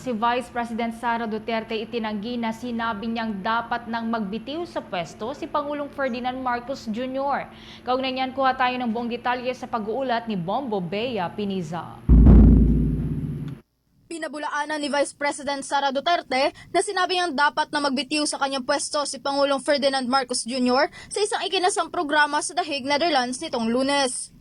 Si Vice President Sara Duterte itinanggi na sinabi niyang dapat nang magbitiw sa pwesto si Pangulong Ferdinand Marcos Jr. Kaugnay niyan, kuha tayo ng buong detalye sa pag-uulat ni Bombo Bea Piniza. Pinabulaanan ni Vice President Sara Duterte na sinabi niyang dapat na magbitiw sa kanyang pwesto si Pangulong Ferdinand Marcos Jr. sa isang ikinasang programa sa The Hague, Netherlands nitong Lunes.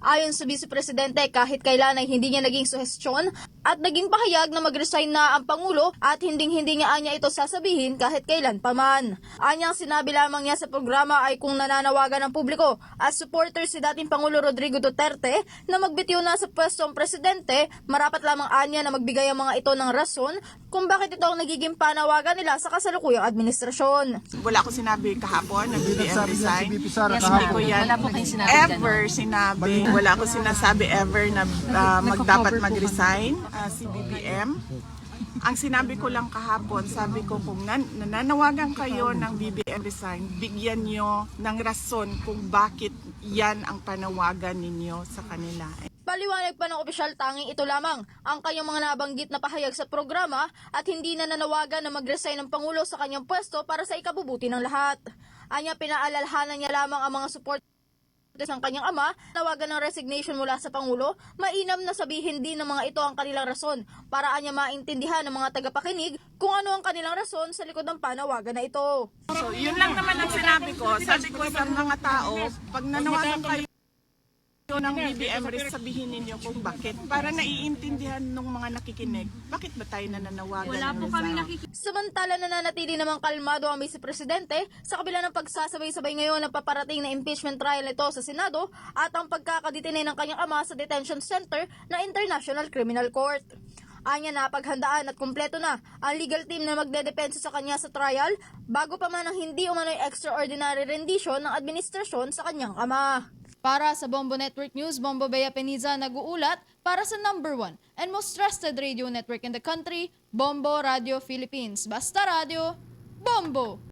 Ayon sa Vice Presidente, kahit kailan ay hindi niya naging suhestyon at naging pahayag na mag-resign na ang Pangulo at hindi niya anya ito sasabihin kahit kailan pa man. Anyang sinabi lamang niya sa programa ay kung nananawagan ng publiko as supporter si dating Pangulo Rodrigo Duterte na magbitiw na sa pwesto ang Presidente, marapat lamang anya na magbigay ang mga ito ng rason kung bakit ito ang nagiging panawagan nila sa kasalukuyang administrasyon. Wala ko sinabi kahapon na BBM resign. Yes, Hindi ko yan wala po kayong sinabi ever sinabi. Wala ko sinasabi ever na dapat mag-resign si BBM. Ang sinabi ko lang kahapon, sabi ko kung nananawagan kayo ng BBM resign, bigyan nyo ng rason kung bakit yan ang panawagan ninyo sa kanila. Paliwanag pa ng opisyal, tanging ito lamang ang kanyang mga nabanggit na pahayag sa programa at hindi na nanawagan na mag-resign ng Pangulo sa kanyang pwesto para sa ikabubuti ng lahat. Anya, pinaalalhanan niya lamang ang mga supporters ng kanyang ama, nawagan ng resignation mula sa Pangulo, mainam na sabihin din ng mga ito ang kanilang rason para anya maintindihan ng mga tagapakinig kung ano ang kanilang rason sa likod ng panawagan na ito. So yun lang naman ang sinabi ko. Sabi ko sa mga tao, pag nanawagan kayo ng BBM, sabihin ninyo kung bakit. Para naiintindihan ng mga nakikinig, bakit ba tayo nananawagan? Wala po kami nakikita. Samantala, nananatili namang kalmado ang Vice Presidente sa kabila ng pagsasabay-sabay ngayon ng paparating na impeachment trial nito sa Senado at ang pagkakadetine ng kanyang ama sa detention center na International Criminal Court. Anya, napaghandaan at kumpleto na ang legal team na magdedepensa sa kanya sa trial bago pa man ang hindi umano'y extraordinary rendition ng administrasyon sa kanyang ama. Para sa Bombo Network News, Bombo Bea Piniza nag-uulat para sa #1 and most trusted radio network in the country, Bombo Radio Philippines. Basta Radio, Bombo!